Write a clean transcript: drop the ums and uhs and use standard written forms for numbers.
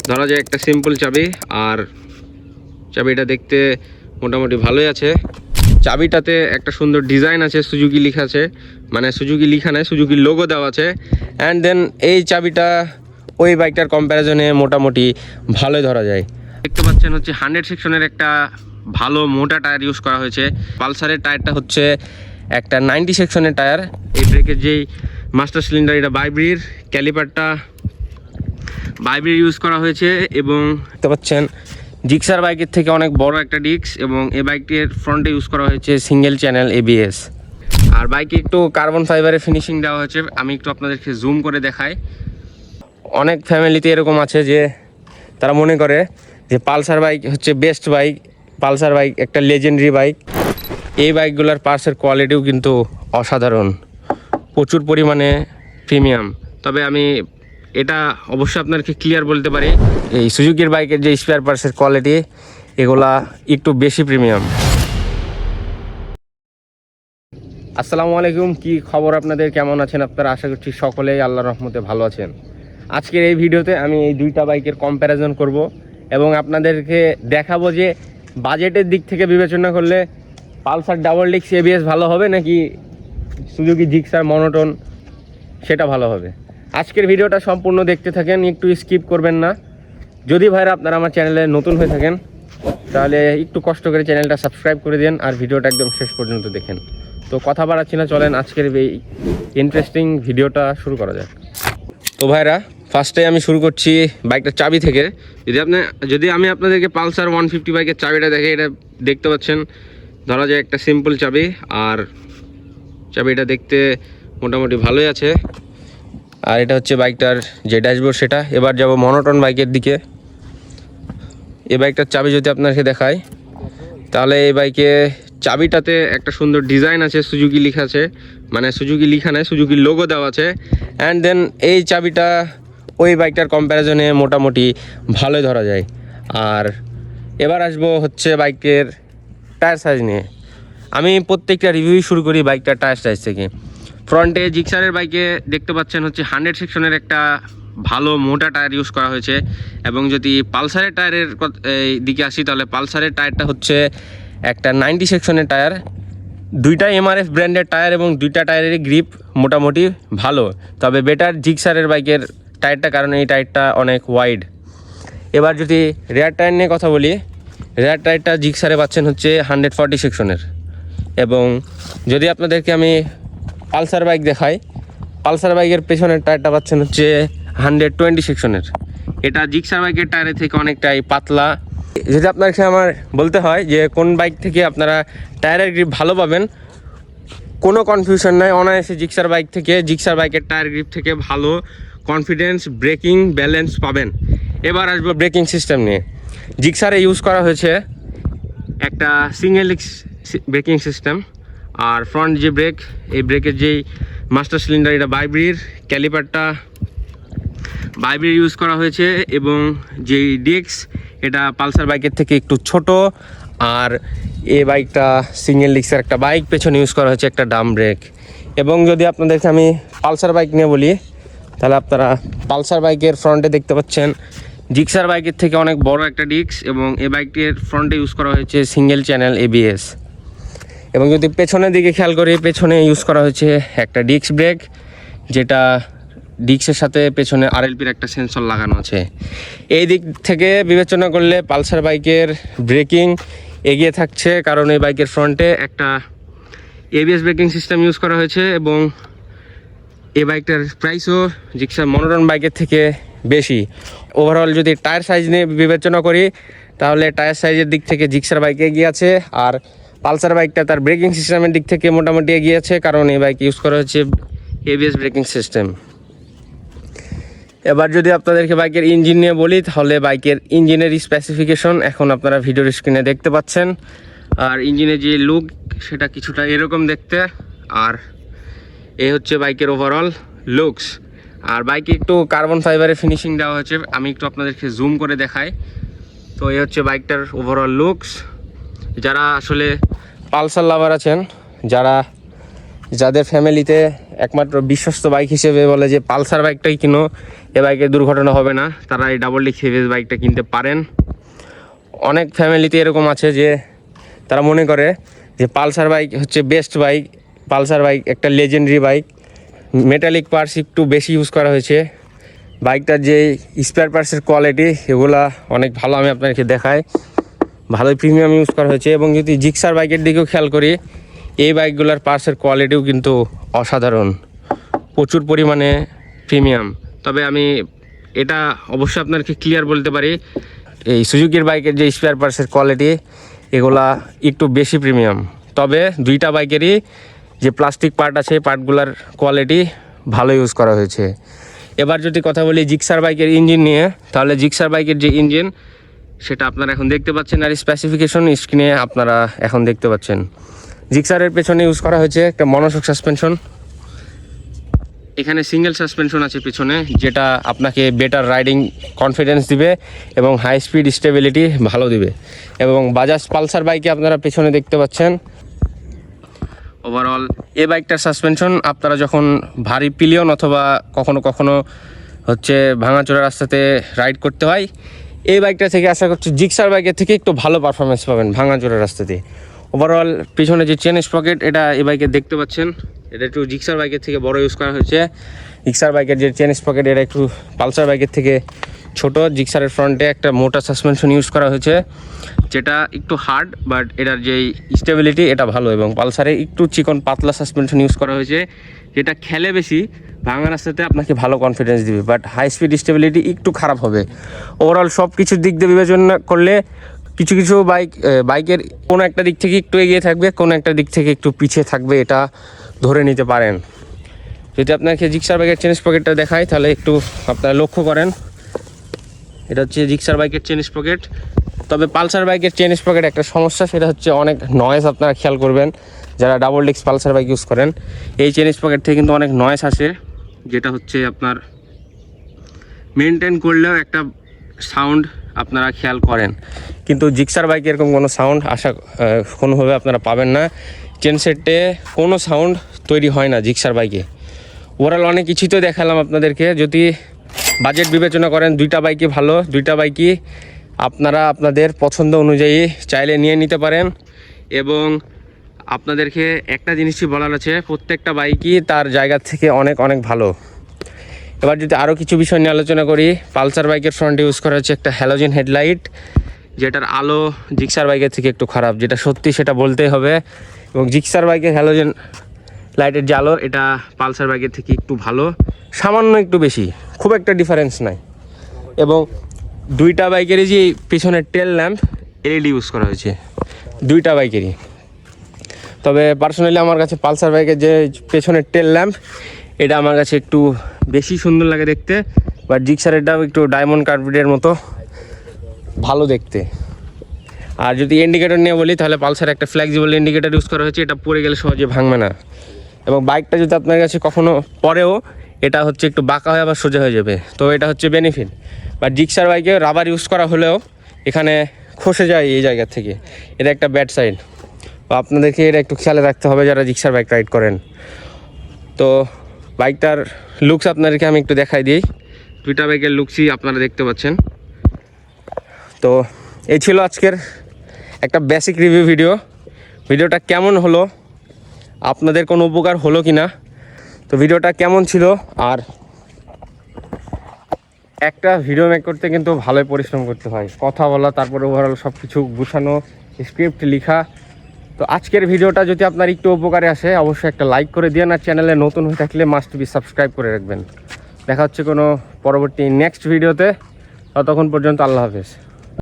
ধরা যায় একটা সিম্পল চাবি, আর চাবিটা দেখতে মোটামুটি ভালোই আছে। চাবিটাতে একটা সুন্দর ডিজাইন আছে, সুজুকি লেখা আছে, মানে সুজুকি লেখা নয়, সুজুকির লোগো দেওয়া আছে। অ্যান্ড দেন এই চাবিটা ওই বাইকটার কম্প্যারিজনে মোটামুটি ভালোই ধরা যায়। দেখতে পাচ্ছেন হচ্ছে 100 সেকশনের একটা ভালো মোটা টায়ার ইউজ করা হয়েছে। পালসারের টায়ারটা হচ্ছে একটা 90 সেকশনের টায়ার। এই ব্রেকের যেই মাস্টার সিলিন্ডার, এটা বাইব্রির, ক্যালিপারটা বাইব্রির ইউজ করা হয়েছে। এবং দেখতে পাচ্ছেন জিক্সার বাইকের থেকে অনেক বড় একটা ডিস্ক, এবং এই বাইকটির ফ্রন্টে ইউজ করা হয়েছে সিঙ্গেল চ্যানেল ABS। আর বাইকে একটু কার্বন ফাইবারের ফিনিশিং দেওয়া হয়েছে। আমি একটু আপনাদেরকে জুম করে দেখাই। অনেক ফ্যামিলিতে এরকম আছে যে তারা মনে করে যে পালসার বাইক হচ্ছে বেস্ট বাইক, পালসার বাইক একটা লেজেন্ডারি বাইক। এই বাইকগুলোর পার্টসের কোয়ালিটিও কিন্তু অসাধারণ, প্রচুর পরিমাণে প্রিমিয়াম। তবে আমি এটা অবশ্যই আপনাদেরকে ক্লিয়ার বলতে পারি, এই সুজুকির বাইকের যে স্পেয়ার পার্টসের কোয়ালিটি, এগুলা একটু বেশি প্রিমিয়াম। আসসালামু আলাইকুম, কি খবর আপনাদের? কেমন আছেন আপনারা? আশা করছি সকলেই আল্লাহর রহমতে ভালো আছেন। আজকের এই ভিডিওতে আমি এই দুইটা বাইকের কম্প্যারিজন করব এবং আপনাদেরকে দেখাবো যে বাজেটের দিক থেকে বিবেচনা করলে পালসার ডাবল ডিস্ক ABS ভালো হবে নাকি সুজুকি জিক্সার মনোটন সেটা ভালো হবে। আজকের ভিডিওটা সম্পূর্ণ দেখতে থাকেন, একটু স্কিপ করবেন না। যদি ভাইরা আপনারা আমার চ্যানেলে নতুন হয়ে থাকেন তাহলে একটু কষ্ট করে চ্যানেলটা সাবস্ক্রাইব করে দিন, আর ভিডিওটা একদম শেষ পর্যন্ত দেখেন। তো কথা বাড়াচ্ছি না, চলেন আজকের এই ইন্টারেস্টিং ভিডিওটা শুরু করা যাক। তো ভাইরা, ফার্স্টে আমি শুরু করছি বাইকটার চাবি থেকে। যদি আমি আপনাদেরকে পালসার 150 বাইকের চাবিটা দেখে, এটা দেখতে পাচ্ছেন ধরা যায় একটা সিম্পল চাবি, আর চাবিটা দেখতে মোটামুটি ভালোই আছে। আর এটা হচ্ছে বাইকটার যে ড্যাশবোর্ড সেটা। এবার যাব মনোটন বাইকের দিকে। এই বাইকটার চাবি যদি আপনাকে দেখায়, তাহলে এই বাইকে চাবিটাতে একটা সুন্দর ডিজাইন আছে, সুজুকি লেখা আছে, মানে সুজুকি লেখা নয়, সুজুকির লোগো দেওয়া আছে। অ্যান্ড দেন এই চাবিটা ওই বাইকটার কম্প্যারিজনে মোটামুটি ভালোই ধরা যায়। আর এবার আসবো হচ্ছে বাইকের টায়ার সাইজ নিয়ে। আমি প্রত্যেকটা রিভিউ শুরু করি বাইকটার টায়ার সাইজ থেকে। ফ্রন্টে জিক্সারের বাইকে দেখতে পাচ্ছেন হচ্ছে 100 সেকশনের একটা ভালো মোটা টায়ার ইউজ করা হয়েছে। এবং যদি পালসারের টায়ারের দিকে আসি, তাহলে পালসারের টায়ারটা হচ্ছে একটা 90 সেকশনের টায়ার। দুইটা MRF ব্র্যান্ডের টায়ার এবং দুইটা টায়ারেরই গ্রিপ মোটামুটি ভালো, তবে বেটার জিক্সারের বাইকের টায়ারটা, কারণ এই টায়ারটা অনেক ওয়াইড। এবার যদি রেয়ার টায়ার নিয়ে কথা বলি, রেয়ার টায়ারটা জিক্সারে পাচ্ছেন হচ্ছে 140 সেকশনের। এবং যদি আপনাদেরকে আমি পালসার বাইক দেখাই, পালসার বাইকের পেছনের টায়ারটা পাচ্ছেন হচ্ছে 120 সেকশনের। এটা জিক্সার বাইকের টায়ারের থেকে অনেকটাই পাতলা। যদি আপনাকে আমার বলতে হয় যে কোন বাইক থেকে আপনারা টায়ারের গ্রিপ ভালো পাবেন, কোনো কনফিউশন নাই, অনায়াসে জিক্সার বাইক থেকে, জিক্সার বাইকের টায়ার গ্রিপ থেকে ভালো কনফিডেন্স, ব্রেকিং, ব্যালেন্স পাবেন। এবার আসবো ব্রেকিং সিস্টেম নিয়ে। জিক্সারে ইউজ করা হয়েছে একটা সিঙ্গেল ব্রেকিং সিস্টেম। আর ফ্রন্ট যে ব্রেক, এই ব্রেকের যেই মাস্টার সিলিন্ডার, এটা বাইব্রির, ক্যালিপারটা বাইব্রির ইউজ করা হয়েছে। এবং যেই ডিস্ক, এটা পালসার বাইকের থেকে একটু ছোট। আর এই বাইকটা সিঙ্গেল ডিস্কের একটা বাইক, পেছনে ইউজ করা হয়েছে একটা ডাম ব্রেক। এবং যদি আপনাদেরকে আমি পালসার বাইক নিয়ে বলি, তাহলে আপনারা পালসার বাইকের ফ্রন্টে দেখতে পাচ্ছেন জিক্সার বাইকের থেকে অনেক বড় একটা ডিস্ক, এবং এই বাইকটির ফ্রন্টে ইউজ করা হয়েছে সিঙ্গেল চ্যানেল ABS। এবং যদি পেছনের দিকে খেয়াল করি, পেছনে ইউজ করা হয়েছে একটা ডিস্ক ব্রেক, যেটা ডিস্কের সাথে পেছনে RLPর একটা সেন্সর লাগানো আছে। এই দিক থেকে বিবেচনা করলে পালসার বাইকের ব্রেকিং এগিয়ে থাকছে, কারণ এই বাইকের ফ্রন্টে একটা ABS ব্রেকিং সিস্টেম ইউজ করা হয়েছে। এবং এই বাইকটার প্রাইসও জিক্সার মনোটন বাইকের থেকে বেশি। ওভারঅল যদি টায়ার সাইজ নিয়ে বিবেচনা করি, তাহলে টায়ার সাইজের দিক থেকে জিক্সার বাইক এগিয়ে আছে। আর পালসার বাইকটা তার ব্রেকিং সিস্টেমের দিক থেকে মোটামুটি এগিয়ে আছে, কারণ এই বাইক ইউজ করা হচ্ছে ABS ব্রেকিং সিস্টেম। এবার যদি আপনাদেরকে বাইকের ইঞ্জিন নিয়ে বলি, তাহলে বাইকের ইঞ্জিনের স্পেসিফিকেশন এখন আপনারা ভিডিওর স্ক্রিনে দেখতে পাচ্ছেন। আর ইঞ্জিনের যে লুক, সেটা কিছুটা এরকম দেখতে। আর এই হচ্ছে বাইকের ওভারঅল লুকস। আর বাইকে একটু কার্বন ফাইবারের ফিনিশিং দেওয়া হয়েছে। আমি একটু আপনাদেরকে জুম করে দেখাই। তো এই হচ্ছে বাইকটার ওভারঅল লুকস। যারা আসলে পালসার লাভার আছেন, যাদের ফ্যামিলিতে একমাত্র বিশ্বস্ত বাইক হিসেবে বলে যে পালসার বাইকটাই কিনো, এ বাইকে দুর্ঘটনা হবে না, তারা এই ডাবল ডিস্ক হেভিওয়েজ বাইকটা কিনতে পারেন। অনেক ফ্যামিলিতে এরকম আছে যে তারা মনে করে যে পালসার বাইক হচ্ছে বেস্ট বাইক, পালসার বাইক একটা লেজেন্ডারি বাইক, মেটালিক পার্টস একটু বেশি ইউজ করা হয়েছে, বাইকটার যে স্পেয়ার পার্টসের কোয়ালিটি এগুলা অনেক ভালো, আমি আপনাকে দেখাই, ভালোই প্রিমিয়াম ইউজ করা হয়েছে। এবং যদি জিক্সার বাইকের দিকেও খেয়াল করি, এই বাইকগুলোর পার্টসের কোয়ালিটিও কিন্তু অসাধারণ, প্রচুর পরিমাণে প্রিমিয়াম। তবে আমি এটা অবশ্যই আপনাকে ক্লিয়ার বলতে পারি, এই সুজুকির বাইকের যে স্পেয়ার পার্টসের কোয়ালিটি এগুলা একটু বেশি প্রিমিয়াম। তবে দুইটা বাইকেরই যে প্লাস্টিক পার্ট আছে পার্টগুলার কোয়ালিটি ভালো ইউজ করা হয়েছে। এবার যদি কথা বলি জিক্সার বাইকের ইঞ্জিন নিয়ে, তাহলে জিক্সার বাইকের যে ইঞ্জিন সেটা আপনারা এখন দেখতে পাচ্ছেন, আর স্পেসিফিকেশন স্ক্রিনে আপনারা এখন দেখতে পাচ্ছেন। জিক্সারের পেছনে ইউজ করা হয়েছে একটা মনোশক সাসপেনশন, এখানে সিঙ্গেল সাসপেনশন আছে পিছনে, যেটা আপনাকে বেটার রাইডিং কনফিডেন্স দিবে এবং হাই স্পিড স্টেবিলিটি ভালো দিবে। এবং বাজাজ পালসার বাইকে আপনারা পেছনে দেখতে পাচ্ছেন ওভারঅল এই বাইকটার সাসপেনশন আপনারা যখন ভারী পিলিয়ন অথবা কখনো কখনো হচ্ছে ভাঙাচোরা রাস্তাতে রাইড করতে হয়, এই বাইকটা থেকে আশা করছি জিক্সার বাইকের থেকে একটু ভালো পারফরমেন্স পাবেন ভাঙাচোরা রাস্তাতে। ওভারঅল পিছনে যে চেন স্পকেট এটা এই বাইকে দেখতে পাচ্ছেন, এটা একটু জিক্সার বাইকের থেকে বড় ইউজ করা হয়েছে। জিক্সার বাইকের যে চেন স্পকেট এটা একটু পালসার বাইকের থেকে ছোট। জিক্সারের ফ্রন্টে একটা মোটা সাসপেনশন ইউজ করা হয়েছে, যেটা একটু হার্ড বাট এটার যেই স্টেবিলিটি এটা ভালো। এবং পালসারে একটু চিকন পাতলা সাসপেনশন ইউজ করা হয়েছে, যেটা খেলে বেশি ভাঙা রাস্তাতে আপনাকে ভালো কনফিডেন্স দিবে, বাট হাই স্পিড স্টেবিলিটি একটু খারাপ হবে। ওভারঅল সব কিছুর দিক দিয়ে বিবেচনা করলে কিছু কিছু বাইকের কোনো একটা দিক থেকে একটু এগিয়ে থাকবে, কোনো একটা দিক থেকে একটু পিছিয়ে থাকবে, এটা ধরে নিতে পারেন। যদি আপনাকে জিক্সার বাইকের চেন স্পকেটটা দেখায় তাহলে একটু আপনারা লক্ষ্য করেন, এটা হচ্ছে জিক্সার বাইকের চেন স্পকেট। তবে পালসার বাইকের চেন স্পকেট একটা সমস্যা, সেটা হচ্ছে অনেক নয়েজ, আপনারা খেয়াল করবেন যারা double disc Pulsar bike use করেন, এই চেন স্পকেট থেকে কিন্তু অনেক নয়েজ আসে, যেটা হচ্ছে আপনার মেনটেন করলেও একটা সাউন্ড আপনারা খেয়াল করেন। কিন্তু জিক্সার বাইকে এরকম কোনো সাউন্ড কোনোভাবে আপনারা পাবেন না, চেন সেটে কোনো সাউন্ড তৈরি হয় না জিক্সার বাইকে। ওভারঅল অনেক কিছুই তো দেখালাম আপনাদেরকে। যদি বাজেট বিবেচনা করেন দুইটা বাইকই ভালো, দুইটা বাইকই আপনারা আপনাদের পছন্দ অনুযায়ী চাইলে নিয়ে নিতে পারেন। এবং আপনাদেরকে একটা জিনিসই বলার আছে, প্রত্যেকটা বাইকই তার জায়গা থেকে অনেক অনেক ভালো। এবার যদি আরও কিছু বিষয় নিয়ে আলোচনা করি, পালসার বাইকের ফ্রন্টে ইউজ করা হচ্ছে একটা হ্যালোজেন হেডলাইট, যেটার আলো জিক্সার বাইকের থেকে একটু খারাপ, যেটা সত্যি সেটা বলতেই হবে। এবং জিক্সার বাইকের হ্যালোজেন লাইটের যে আলো এটা পালসার বাইকের থেকে একটু ভালো, সামান্য একটু বেশি, খুব একটা ডিফারেন্স নাই। এবং দুইটা বাইকেরই যে পিছনের টেল ল্যাম্প এলইডি ইউজ করা হয়েছে দুইটা বাইকেরই। তবে পার্সোনালি আমার কাছে পালসার বাইকের যে পেছনের টেল ল্যাম্প এটা আমার কাছে একটু বেশি সুন্দর লাগে দেখতে, বাট জিক্সারেরটাও একটু ডায়মন্ড কার্ভেটের মতো ভালো দেখতে। আর যদি ইন্ডিকেটর নিয়ে বলি তাহলে পালসার একটা ফ্লেক্সিবল ইন্ডিকেটর ইউজ করা হয়েছে, এটা পড়ে গেলে সহজে ভাঙবে না। এবং বাইকটা যদি আপনার কাছে কখনো পরেও এটা হচ্ছে একটু বাঁকা হয়ে আবার সোজা হয়ে যাবে, তো এটা হচ্ছে বেনিফিট। বাট জিক্সার বাইকে রাবার ইউজ করা হলেও এখানে খসে যায় এই জায়গা থেকে, এটা একটা ব্যাড সাইড। তো আপনাদেরকে এটা একটু খেয়াল রাখতে হবে যারা জিক্সার বাইক রাইড করেন। তো বাইকটার লুকস আপনাদেরকে আমি একটু দেখাই দিই, দুইটা বাইকের লুকসই আপনারা দেখতে পাচ্ছেন। তো এই ছিল আজকের একটা বেসিক রিভিউ ভিডিওটা কেমন হলো, আপনাদের কোনো উপকার হলো কি না, তো ভিডিওটা কেমন ছিল। আর একটা ভিডিও মেক করতে কিন্তু ভালোই পরিশ্রম করতে হয়, কথা বলা, তারপরে ওভারঅল সব কিছু গুছানো, স্ক্রিপ্ট লেখা। তো আজকের ভিডিওটা যদি আপনার একটু উপকারে আসে অবশ্যই একটা লাইক করে দিয়ে, আর চ্যানেলে নতুন হয়ে থাকলে মাস্ট বি সাবস্ক্রাইব করে রাখবেন। দেখা হচ্ছে কোনো পরবর্তী নেক্সট ভিডিওতে, ততক্ষণ পর্যন্ত আল্লাহ হাফেজ।